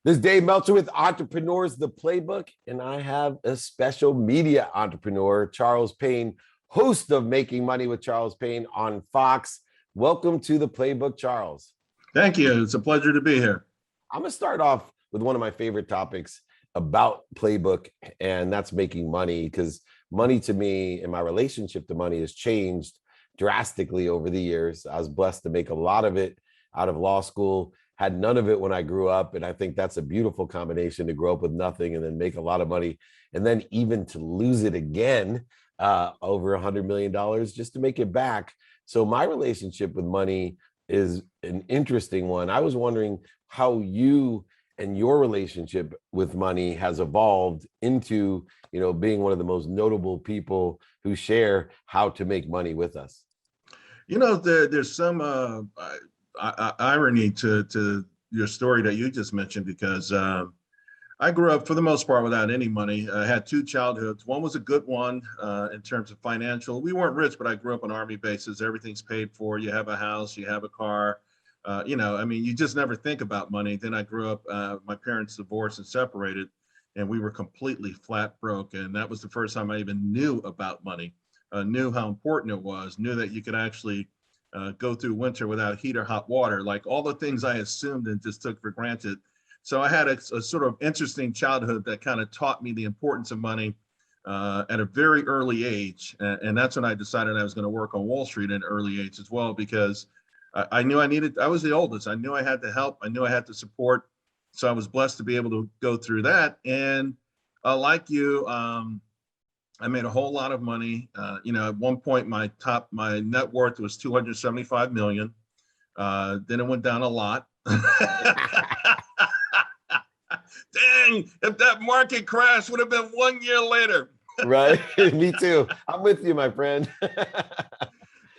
This is Dave Meltzer with Entrepreneurs, the Playbook, and I have a special media entrepreneur, Charles Payne, host of Making Money with Charles Payne on Fox. Welcome to the Playbook, Charles. Thank you. It's a pleasure to be here. I'm going to start off with one of my favorite topics about Playbook, and that's making money, because money to me and my relationship to money has changed drastically over the years. I was blessed to make a lot of it out of law school. Had none of it when I grew up. And I think that's a beautiful combination, to grow up with nothing and then make a lot of money. And then even to lose it again, over $100 million just to make it back. So my relationship with money is an interesting one. I was wondering how you and your relationship with money has evolved into, being one of the most notable people who share how to make money with us. There's some irony to your story that you just mentioned, because I grew up for the most part without any money. I had two childhoods. One was a good one in terms of financial. We weren't rich, but I grew up on Army bases. Everything's paid for. You have a house, you have a car. You just never think about money. Then I grew up, my parents divorced and separated, and we were completely flat broke. And that was the first time I even knew about money, knew how important it was, knew that you could actually go through winter without heat or hot water, like all the things I assumed and just took for granted. So I had a sort of interesting childhood that kind of taught me the importance of money at a very early age. And that's when I decided I was going to work on Wall Street at an early age as well, because I knew I was the oldest. I knew I had to help. I knew I had to support. So I was blessed to be able to go through that. And like you, I made a whole lot of money. At one point, my net worth was 275 million. Then it went down a lot. Dang, if that market crash would have been 1 year later. Right. Me too. I'm with you, my friend.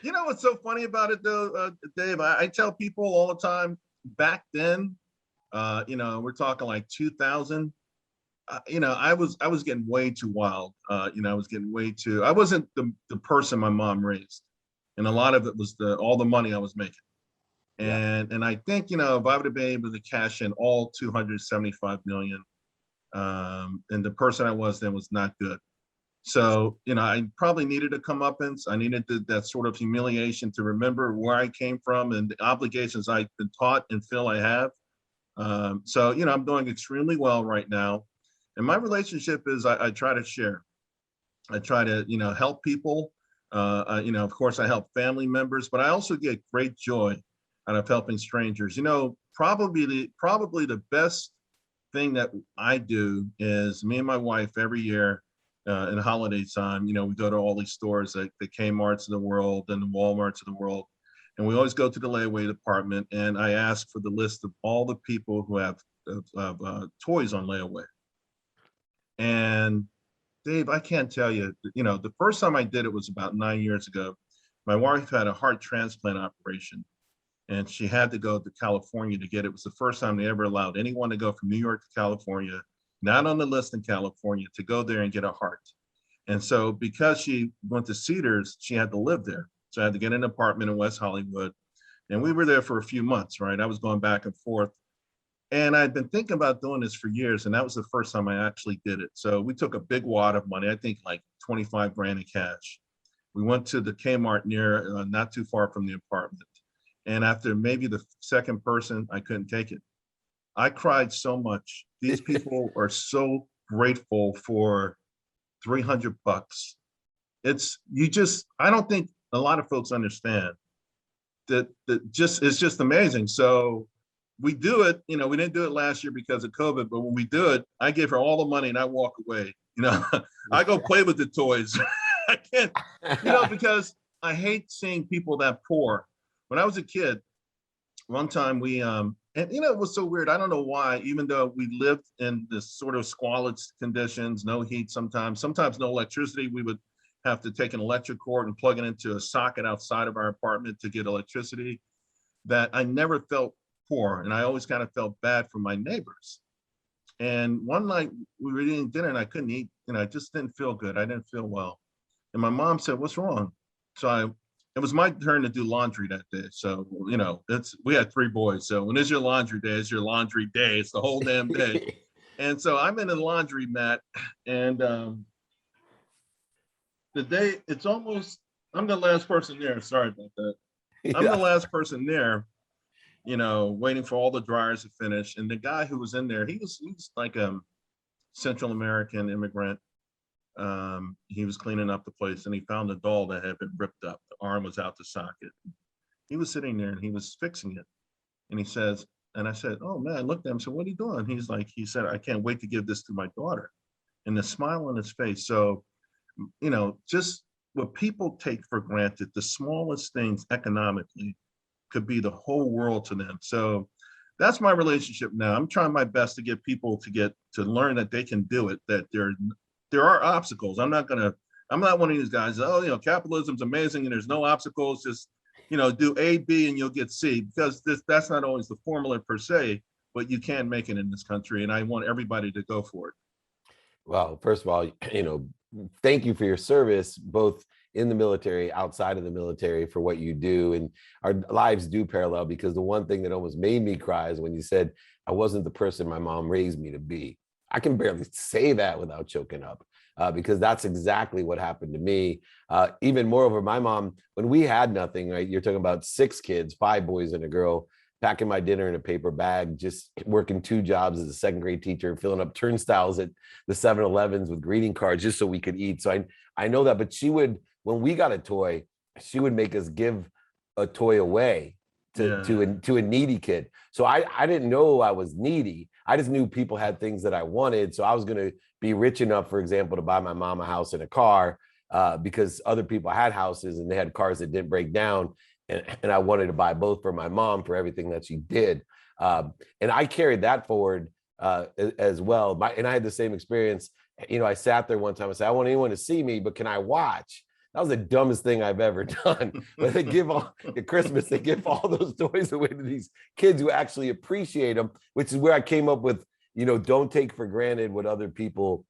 What's so funny about it though, Dave? I tell people all the time, back then, we're talking like 2000. I was getting way too wild. I wasn't the person my mom raised. And a lot of it was all the money I was making. And I think, if I would have been able to cash in all 275 million, and the person I was then was not good. So, I probably needed a comeuppance. I needed that sort of humiliation to remember where I came from and the obligations I've been taught and feel I have. So, I'm doing extremely well right now. And my relationship is I try to share. I try to, help people. Of course, I help family members, but I also get great joy out of helping strangers. Probably the best thing that I do is me and my wife every year in the holiday time, we go to all these stores, like the Kmarts of the world and the Walmarts of the world. And we always go to the layaway department, and I ask for the list of all the people who have toys on layaway. And Dave, I can't tell you, the first time I did it was about 9 years ago. My wife had a heart transplant operation, and she had to go to California to get it. It was the first time they ever allowed anyone to go from New York to California, not on the list in California, to go there and get a heart. And so because she went to Cedars, she had to live there. So I had to get an apartment in West Hollywood. And we were there for a few months, right? I was going back and forth. And I'd been thinking about doing this for years, and that was the first time I actually did it. So we took a big wad of money, I think like 25 grand in cash. We went to the Kmart near, not too far from the apartment. And after maybe the second person, I couldn't take it. I cried so much. These people are so grateful for 300 bucks. I don't think a lot of folks understand that it's just amazing. So we do it, we didn't do it last year because of COVID, but when we do it, I give her all the money and I walk away. I go play with the toys. I can't, because I hate seeing people that poor. When I was a kid, one time we, it was so weird. I don't know why, even though we lived in this sort of squalid conditions, no heat sometimes no electricity, we would have to take an electric cord and plug it into a socket outside of our apartment to get electricity, that I never felt poor. And I always kind of felt bad for my neighbors. And one night we were eating dinner and I couldn't eat, I just didn't feel good. I didn't feel well. And my mom said, "What's wrong?" So I it was my turn to do laundry that day. So, you know, we had 3 boys. So when it's your laundry day, it's your laundry day. It's the whole damn day. And so I'm in the laundry mat, and the day it's almost, I'm the last person there. Sorry about that. I'm the Yeah. last person there, you know, waiting for all the dryers to finish. And the guy who was in there, he was like a Central American immigrant. He was cleaning up the place, and he found a doll that had been ripped up. The arm was out the socket. He was sitting there and he was fixing it. And he says, and I said, "Oh man," I looked at him. So what are you doing? He said, "I can't wait to give this to my daughter." And the smile on his face. So, you know, just what people take for granted, the smallest things economically could be the whole world to them. So that's my relationship now. I'm trying my best to get people to learn that they can do it, that there are obstacles. I'm not one of these guys, oh, you know, capitalism's amazing and there's no obstacles, just, you know, do A, B, and you'll get C, because that's not always the formula per se, but you can make it in this country. And I want everybody to go for it. Well, first of all, you know, thank you for your service, both in the military, outside of the military, for what you do. And our lives do parallel, because the one thing that almost made me cry is when you said, I wasn't the person my mom raised me to be. I can barely say that without choking up, because that's exactly what happened to me. Even moreover, my mom, when we had nothing, right? You're talking about 6 kids, 5 boys and a girl, packing my dinner in a paper bag, just working 2 jobs as a 2nd grade teacher, filling up turnstiles at the 7-Elevens with greeting cards just so we could eat. So I know that, but she would, when we got a toy, she would make us give a toy away to a needy kid. So I didn't know I was needy. I just knew people had things that I wanted. So I was going to be rich enough, for example, to buy my mom a house and a car, because other people had houses and they had cars that didn't break down. And I wanted to buy both for my mom for everything that she did. And I carried that forward as well. And I had the same experience. You know, I sat there one time and said, I want anyone to see me, but can I watch? That was the dumbest thing I've ever done. But they give all at Christmas, they give all those toys away to these kids who actually appreciate them, which is where I came up with, you know, don't take for granted what other people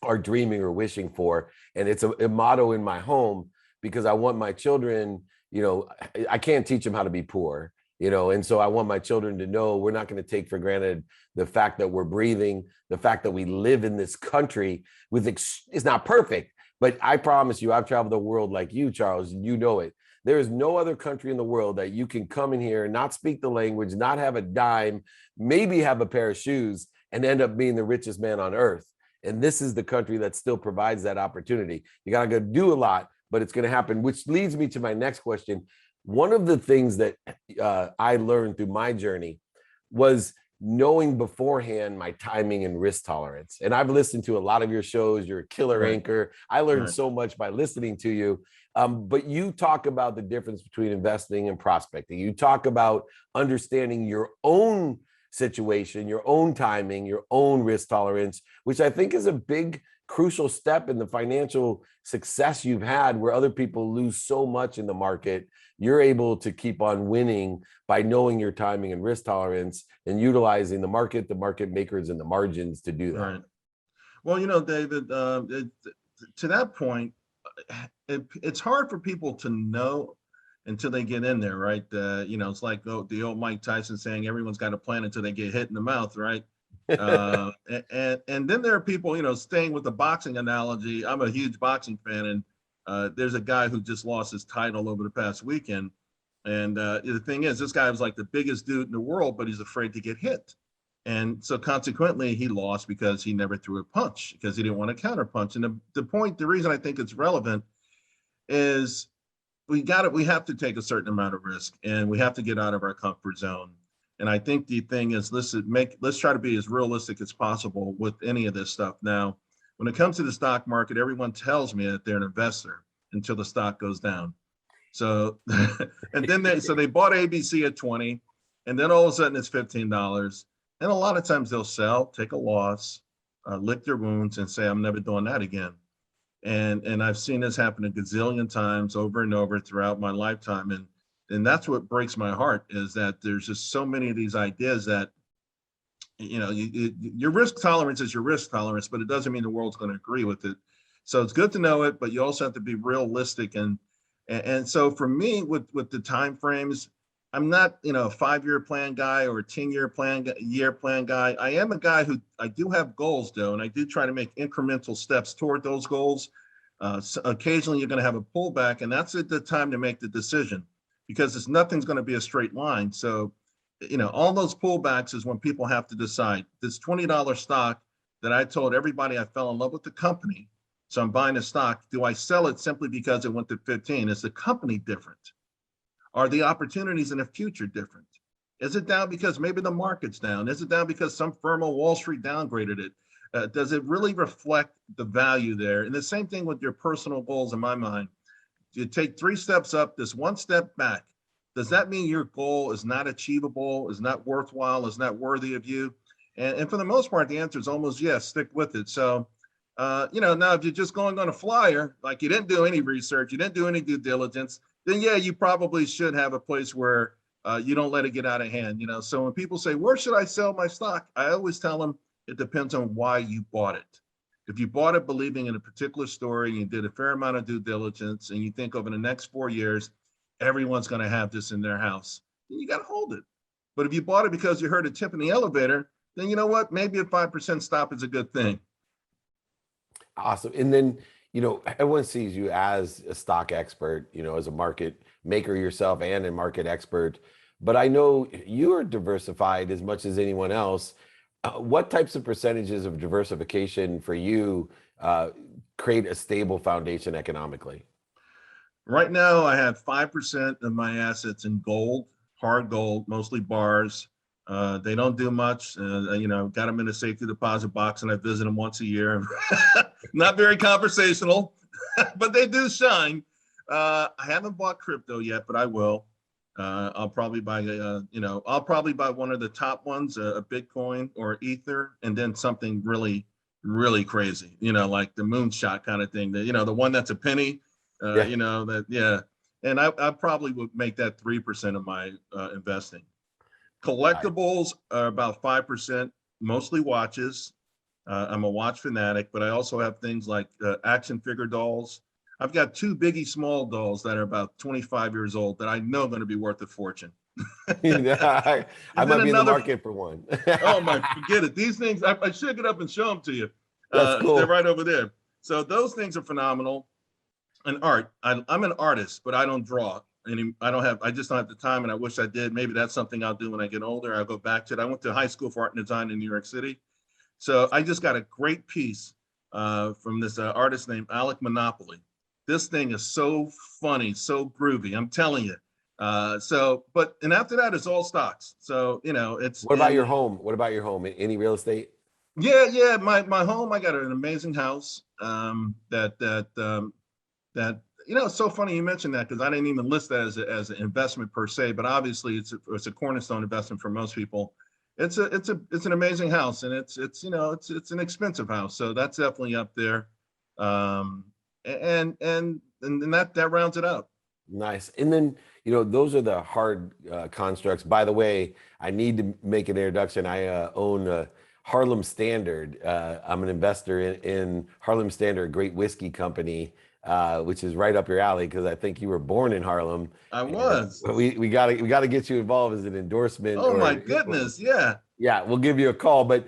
are dreaming or wishing for. And it's a motto in my home, because I want my children, you know, I can't teach them how to be poor, you know, and so I want my children to know we're not going to take for granted the fact that we're breathing, the fact that we live in this country with, it's not perfect, but I promise you, I've traveled the world like you, Charles, and you know it. There is no other country in the world that you can come in here, not speak the language, not have a dime, maybe have a pair of shoes, and end up being the richest man on earth. And this is the country that still provides that opportunity. You got to go do a lot, but it's going to happen, which leads me to my next question. One of the things that I learned through my journey was knowing beforehand my timing and risk tolerance. And I've listened to a lot of your shows. You're a killer anchor. I learned so much by listening to you. But you talk about the difference between investing and prospecting. You talk about understanding your own situation, your own timing, your own risk tolerance, which I think is a big, crucial step in the financial success you've had, where other people lose so much in the market. You're able to keep on winning by knowing your timing and risk tolerance and utilizing the market makers, and the margins to do that. Right. Well, you know, David, to that point, it's hard for people to know until they get in there, right? You know, it's like the old Mike Tyson saying, everyone's got a plan until they get hit in the mouth, right? And then there are people, you know, staying with the boxing analogy. I'm a huge boxing fan, and there's a guy who just lost his title over the past weekend. And the thing is, this guy was like the biggest dude in the world, but he's afraid to get hit. And so consequently, he lost because he never threw a punch, because he didn't want to counter punch. And the reason I think it's relevant is we have to take a certain amount of risk, and we have to get out of our comfort zone. And I think the thing is, let's try to be as realistic as possible with any of this stuff. Now, when it comes to the stock market, everyone tells me that they're an investor until the stock goes down. So, and then they bought ABC at 20, and then all of a sudden it's $15. And a lot of times they'll sell, take a loss, lick their wounds, and say, I'm never doing that again. And I've seen this happen a gazillion times over and over throughout my lifetime. And that's what breaks my heart, is that there's just so many of these ideas that, you know, your risk tolerance is your risk tolerance, but it doesn't mean the world's going to agree with it. So it's good to know it, but you also have to be realistic. And And so for me, with the time frames, I'm not, a 5-year plan guy or a 10-year plan guy. I am a guy who, I do have goals though, and I do try to make incremental steps toward those goals. So occasionally you're going to have a pullback, and that's at the time to make the decision, because nothing's going to be a straight line. So, all those pullbacks is when people have to decide, this $20 stock that I told everybody I fell in love with the company, so I'm buying a stock. Do I sell it simply because it went to 15? Is the company different? Are the opportunities in the future different? Is it down because maybe the market's down? Is it down because some firm on Wall Street downgraded it? Does it really reflect the value there? And the same thing with your personal goals in my mind. You take 3 steps up, this 1 step back. Does that mean your goal is not achievable, is not worthwhile, is not worthy of you? And for the most part, the answer is almost yes, stick with it. So, now if you're just going on a flyer, like you didn't do any research, you didn't do any due diligence, then yeah, you probably should have a place where you don't let it get out of hand. So when people say, where should I sell my stock? I always tell them it depends on why you bought it. If you bought it believing in a particular story, you did a fair amount of due diligence, and you think over the next 4 years, everyone's going to have this in their house, then you got to hold it. But if you bought it because you heard a tip in the elevator, then you know what? Maybe a 5% stop is a good thing. Awesome. And then, everyone sees you as a stock expert, as a market maker yourself and a market expert. But I know you are diversified as much as anyone else. What types of percentages of diversification for you create a stable foundation economically? Right now, I have 5% of my assets in gold, hard gold, mostly bars. They don't do much. Got them in a safety deposit box, and I visit them once a year. Not very conversational, but they do shine. I haven't bought crypto yet, but I will. I'll probably buy, one of the top ones, a Bitcoin or Ether, and then something really, really crazy, like the moonshot kind of thing. The one that's a penny, yeah. And I probably would make that 3% of my investing. Collectibles are about 5%, mostly watches. I'm a watch fanatic, but I also have things like action figure dolls. I've got 2 Biggie Small dolls that are about 25 years old that I know are going to be worth a fortune. I might be in the market for one. Oh my, forget it. These things, I should get up and show them to you. That's cool. They're right over there. So those things are phenomenal. And art, I'm an artist, but I don't draw. I just don't have the time, and I wish I did. Maybe that's something I'll do when I get older. I'll go back to it. I went to high school for art and design in New York City. So I just got a great piece from this artist named Alec Monopoly. This thing is so funny, so groovy. I'm telling you. And after that, it's all stocks. So, it's. What about your home? What about your home? Any real estate? Yeah. My home, I got an amazing house it's so funny you mentioned that, because I didn't even list that as an investment per se, but obviously it's a cornerstone investment for most people. It's an amazing house, and it's an expensive house, so that's definitely up there. And that rounds it out. Nice. And then, those are the hard constructs. By the way, I need to make an introduction. I own Harlem Standard. I'm an investor in Harlem Standard, a great whiskey company, which is right up your alley, because I think you were born in Harlem. I was. We gotta get you involved as an endorsement. Oh my goodness, yeah. Yeah, we'll give you a call. But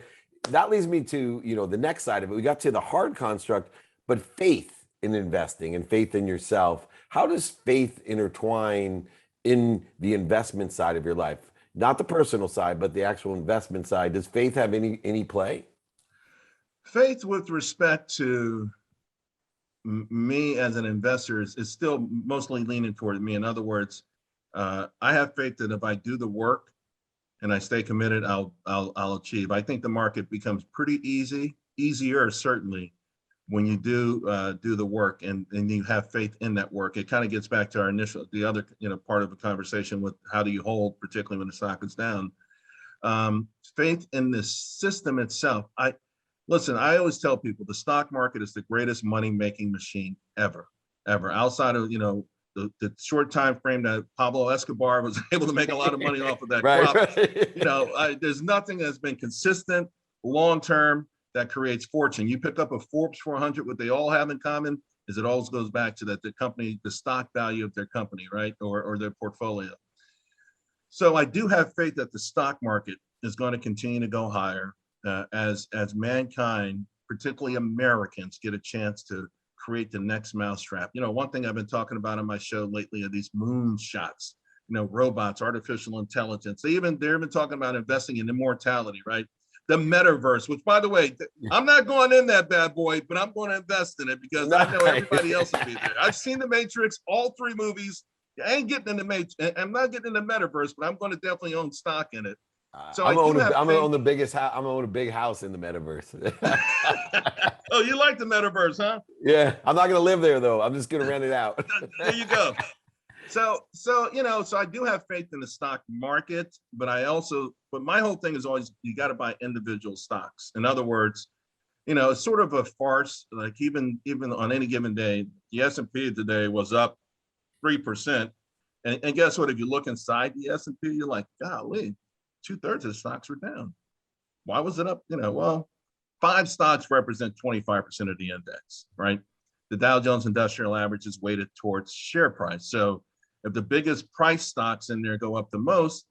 that leads me to the next side of it. We got to the hard construct, but faith in investing and faith in yourself. How does faith intertwine in the investment side of your life? Not the personal side, but the actual investment side. Does faith have any play? Faith with respect to me as an investor is still mostly leaning toward me. In other words, I have faith that if I do the work and I stay committed, I'll achieve. I think the market becomes pretty easier certainly, when you do the work and you have faith in that work. It kind of gets back to the other part of the conversation with how do you hold, particularly when the stock is down. Faith in the system itself. I always tell people the stock market is the greatest money-making machine ever. Outside of the short time frame that Pablo Escobar was able to make a lot of money off of that crop. Right. There's nothing that's been consistent long-term that creates fortune. You pick up a Forbes 400, what they all have in common, is it always goes back to that the company, the stock value of their company, right? Or their portfolio. So I do have faith that the stock market is going to continue to go higher as mankind, particularly Americans, get a chance to create the next mousetrap. You know, one thing I've been talking about on my show lately are these moon shots. You know, robots, artificial intelligence. They've been talking about investing in immortality, right? The metaverse, which, by the way, I'm not going in that bad boy, but I'm going to invest in it because I know everybody else will be there. I've seen The Matrix, all 3 movies. I ain't getting in the Matrix. I'm not getting in the metaverse, but I'm going to definitely own stock in it. So I'm gonna own the biggest house. I'm gonna own a big house in the metaverse. Oh, you like the metaverse, huh? Yeah, I'm not gonna live there though. I'm just gonna rent it out. There you go. So you know, so I do have faith in the stock market, but my whole thing is always you got to buy individual stocks. In other words, you know, it's sort of a farce. Like even on any given day, the S&P today was up 3%, and guess what? If you look inside the S&P, you're like, golly, 2/3 of the stocks were down. Why was it up? You know, well, 5 stocks represent 25% of the index, right? The Dow Jones Industrial Average is weighted towards share price. So if the biggest price stocks in there go up the most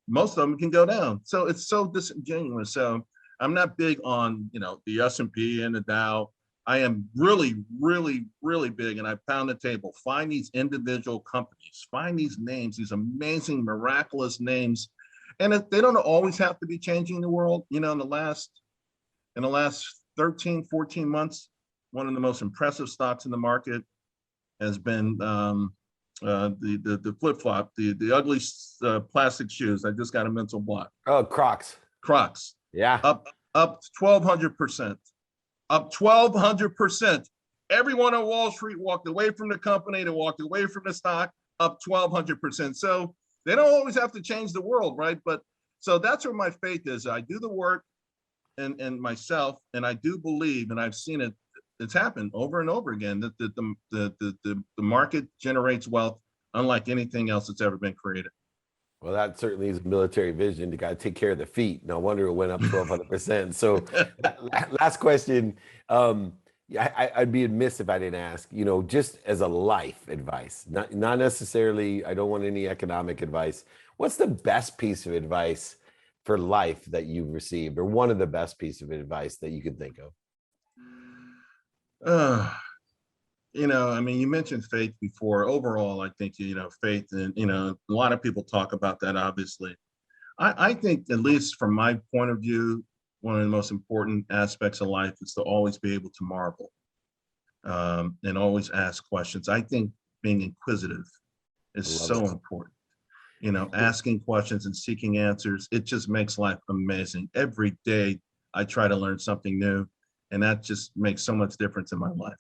of them can go down. So it's so disingenuous. So I'm not big on, you know, the S&P and the Dow. I am really, really, really big, and I pound the table. Find these individual companies, find these names, these amazing, miraculous names. And they don't always have to be changing the world. You know, in the last 13, 14 months, one of the most impressive stocks in the market has been the flip-flop, the ugly plastic shoes. I just got a mental block. Oh, Crocs. Crocs. Yeah. Up 1,200%. Up 1,200%. Everyone on Wall Street walked away from the company. They walked away from the stock. Up 1,200%. So they don't always have to change the world, right? But so that's where my faith is. I do the work and myself, and I do believe, and I've seen it. It's happened over and over again that the market generates wealth unlike anything else that's ever been created. Well, that certainly is a military vision to gotta take care of the feet. No wonder it went up 1,200%. So last question. I'd be amiss if I didn't ask, you know, just as a life advice, not necessarily, I don't want any economic advice. What's the best piece of advice for life that you've received, or one of the best pieces of advice that you could think of? You know, I mean, you mentioned faith before. Overall, I think, you know, faith, and, you know, a lot of people talk about that, obviously. I think, at least from my point of view, one of the most important aspects of life is to always be able to marvel and always ask questions. I think being inquisitive is so important. You know, asking questions and seeking answers, it just makes life amazing. Every day I try to learn something new, and that just makes so much difference in my life.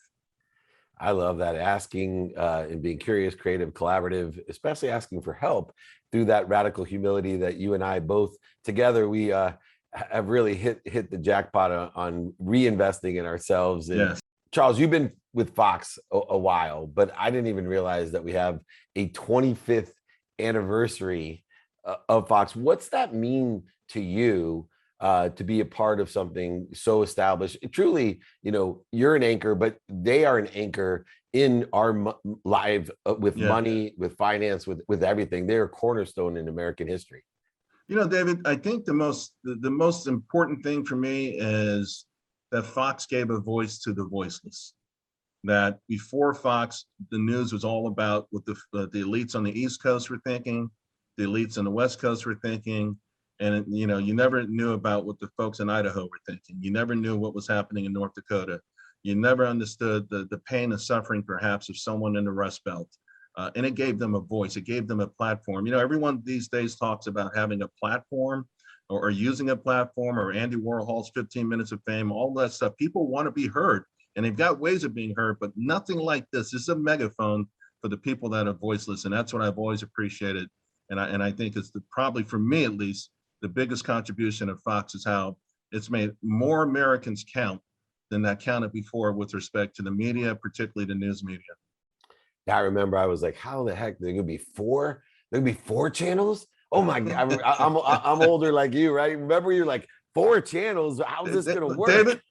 I love that. Asking and being curious, creative, collaborative, especially asking for help through that radical humility that you and I both together, we have really hit the jackpot on reinvesting in ourselves. And Yes. Charles, you've been with Fox a while, but I didn't even realize that we have a 25th anniversary of Fox. What's that mean to you? To be a part of something so established? Truly, you know, you're an anchor, but they are an anchor in our lives with money, with finance, with everything. They're a cornerstone in American history. You know, David, I think the most important thing for me is that Fox gave a voice to the voiceless. That before Fox, the news was all about what the elites on the East Coast were thinking, the elites on the West Coast were thinking. And, you know, you never knew about what the folks in Idaho were thinking. You never knew what was happening in North Dakota. You never understood the pain and suffering, perhaps, of someone in the Rust Belt. And it gave them a voice. It gave them a platform. You know, everyone these days talks about having a platform or using a platform, or Andy Warhol's 15 minutes of fame, all that stuff. People want to be heard, and they've got ways of being heard, but nothing like this. This is a megaphone for the people that are voiceless. And that's what I've always appreciated. And I think it's probably, for me at least, the biggest contribution of Fox is how it's made more Americans count than that counted before with respect to the media, particularly the news media. Yeah, I remember I was like, how the heck, there gonna be 4? There gonna be 4 channels? Oh my God, I'm older like you, right? Remember, you're like, 4 channels? How's this gonna work? David,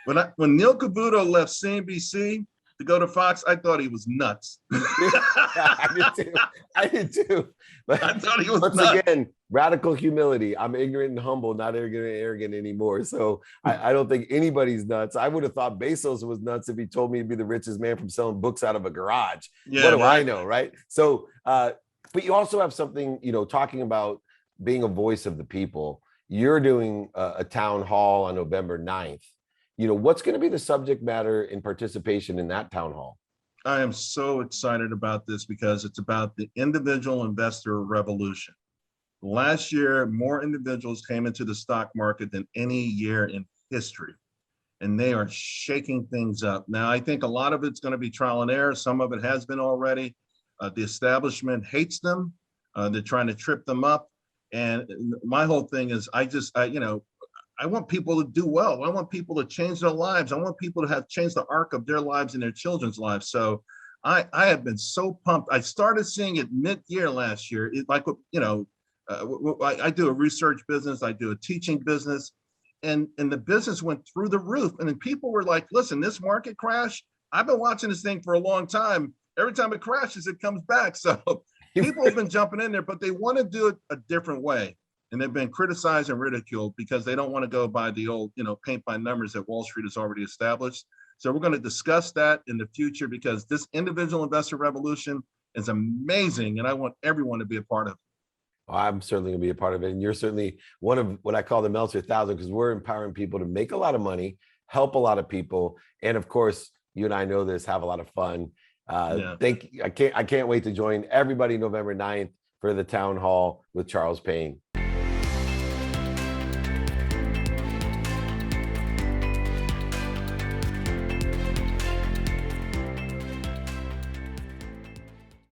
when Neil Cavuto left CNBC to go to Fox, I thought he was nuts. I did too. I did too. But I thought he was once nuts. again, radical humility. I'm ignorant and humble, not arrogant anymore. So I don't think anybody's nuts. I would have thought Bezos was nuts if he told me to be the richest man from selling books out of a garage. Yeah, What do I right. know, right? So, but you also have something, talking about being a voice of the people. You're doing a town hall on November 9th. What's going to be the subject matter in participation in that town hall? I am so excited about this because it's about the individual investor revolution. Last year, more individuals came into the stock market than any year in history, and they are shaking things up. Now, I think a lot of it's going to be trial and error. Some of it has been already. The establishment hates them. They're trying to trip them up. And my whole thing is I want people to do well. I want people to change their lives. I want people to have changed the arc of their lives and their children's lives. So I have been so pumped. I started seeing it mid-year last year. I do a research business. I do a teaching business. And the business went through the roof. And then people were like, listen, this market crash, I've been watching this thing for a long time. Every time it crashes, it comes back. So people have been jumping in there, but they want to do it a different way. And they've been criticized and ridiculed because they don't want to go by the old, paint by numbers that Wall Street has already established. So we're going to discuss that in the future because this individual investor revolution is amazing. And I want everyone to be a part of it. I'm certainly going to be a part of it. And you're certainly one of what I call the Meltzer 1,000, because we're empowering people to make a lot of money, help a lot of people. And of course, you and I know this, have a lot of fun. Yeah. I can't wait to join everybody November 9th for the town hall with Charles Payne.